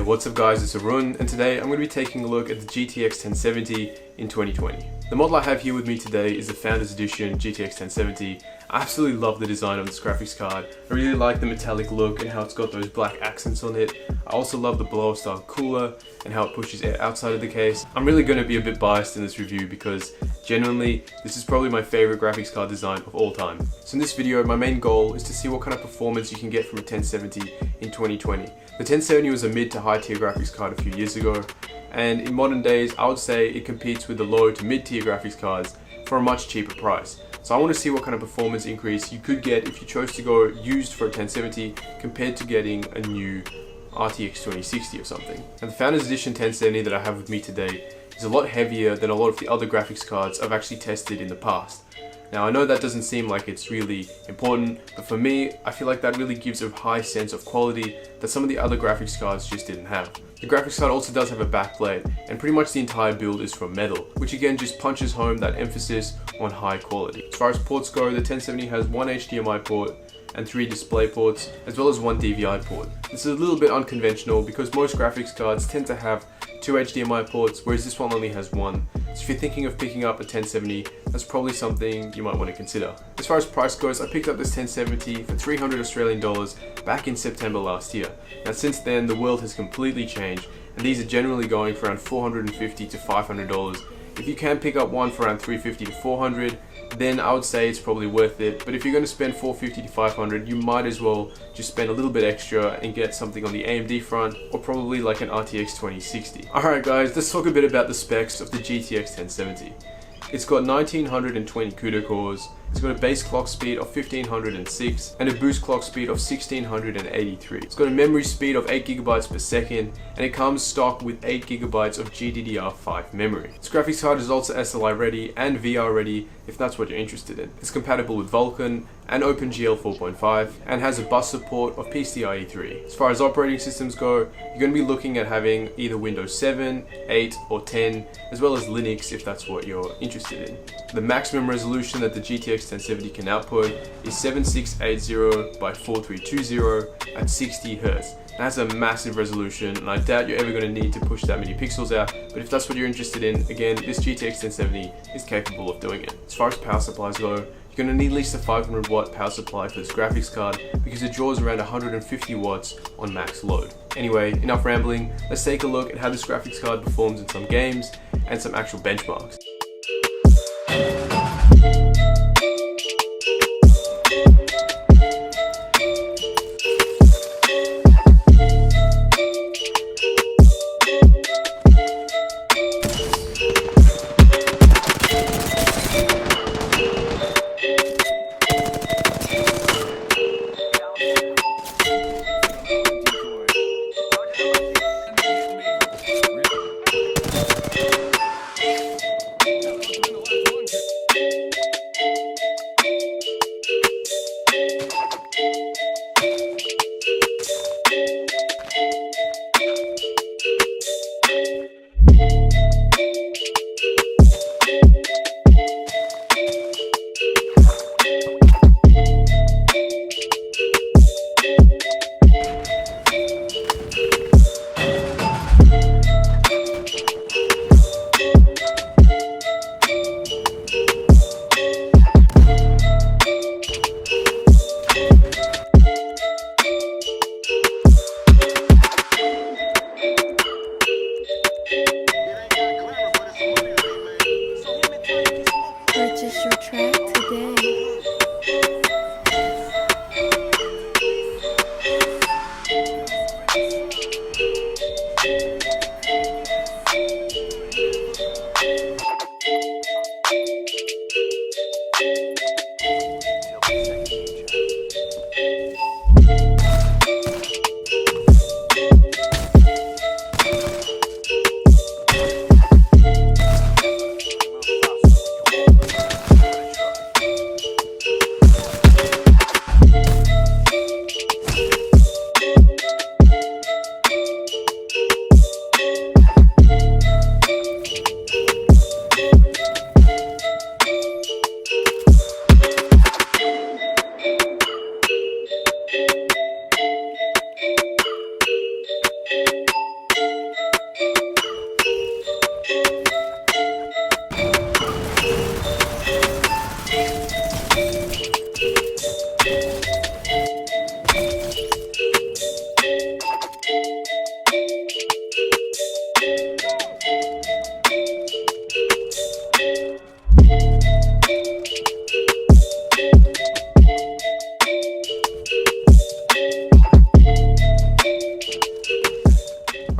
What's up guys, it's Arun, and today I'm going to be taking a look at the GTX 1070 in 2020. The model I have here with me today is the Founders Edition GTX 1070. I absolutely love the design of this graphics card. I really like the metallic look and how it's got those black accents on it. I also love the blower style cooler and how it pushes air outside of the case. I'm really going to be a bit biased in this review because genuinely this is probably my favorite graphics card design of all time. So in this video my main goal is to see what kind of performance you can get from a 1070 in 2020. The 1070 was a mid to high tier graphics card a few years ago, and in modern days I would say it competes with the low to mid tier graphics cards for a much cheaper price. So I want to see what kind of performance increase you could get if you chose to go used for a 1070 compared to getting a new RTX 2060 or something. And the Founders Edition 1070 that I have with me today is a lot heavier than a lot of the other graphics cards I've actually tested in the past. Now I know that doesn't seem like it's really important, but for me, I feel like that really gives a high sense of quality that some of the other graphics cards just didn't have. The graphics card also does have a backplate, and pretty much the entire build is from metal, which again just punches home that emphasis on high quality. As far as ports go, the 1070 has one HDMI port and 3 display ports, as well as 1 DVI port. This is a little bit unconventional because most graphics cards tend to have 2 HDMI ports, whereas this one only has 1. So if you're thinking of picking up a 1070, that's probably something you might want to consider. As far as price goes, I picked up this 1070 for 300 Australian dollars back in September last year. Now since then, the world has completely changed, and these are generally going for around $450 to $500. If you can pick up one for around $350 to $400, then I would say it's probably worth it. But if you're going to spend $450 to $500, you might as well just spend a little bit extra and get something on the AMD front, or probably like an RTX 2060. Alright guys, let's talk a bit about the specs of the GTX 1070. It's got 1920 CUDA cores, it's got a base clock speed of 1506 and a boost clock speed of 1683. It's got a memory speed of 8GB per second, and it comes stock with 8GB of GDDR5 memory. This graphics card is also SLI ready and VR ready if that's what you're interested in. It's compatible with Vulkan and OpenGL 4.5 and has a bus support of PCIe 3. As far as operating systems go, you're going to be looking at having either Windows 7, 8 or 10, as well as Linux if that's what you're interested in. The maximum resolution that the GTX 1070 can output is 7680 by 4320 at 60 Hz. That's a massive resolution, and I doubt you're ever going to need to push that many pixels out, but if that's what you're interested in, again, this GTX 1070 is capable of doing it. As far as power supplies go, you're going to need at least a 500 watt power supply for this graphics card because it draws around 150 watts on max load. Anyway, enough rambling, let's take a look at how this graphics card performs in some games and some actual benchmarks.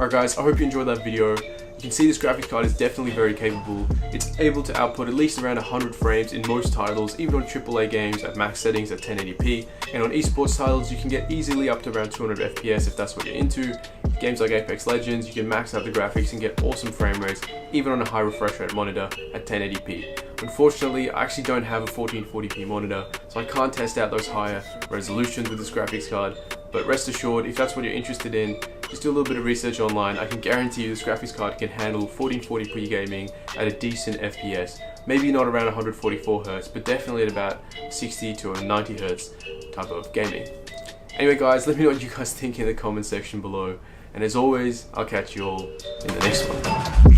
Alright guys, I hope you enjoyed that video. You can see this graphics card is definitely very capable. It's able to output at least around 100 frames in most titles, even on AAA games at max settings at 1080p. And on esports titles, you can get easily up to around 200 FPS if that's what you're into. Games like Apex Legends, you can max out the graphics and get awesome frame rates, even on a high refresh rate monitor at 1080p. Unfortunately, I actually don't have a 1440p monitor, so I can't test out those higher resolutions with this graphics card. But rest assured, if that's what you're interested in, just do a little bit of research online. I can guarantee you this graphics card can handle 1440p gaming at a decent FPS. Maybe not around 144Hz, but definitely at about 60 to 90Hz type of gaming. Anyway guys, let me know what you guys think in the comment section below. And as always, I'll catch you all in the next one.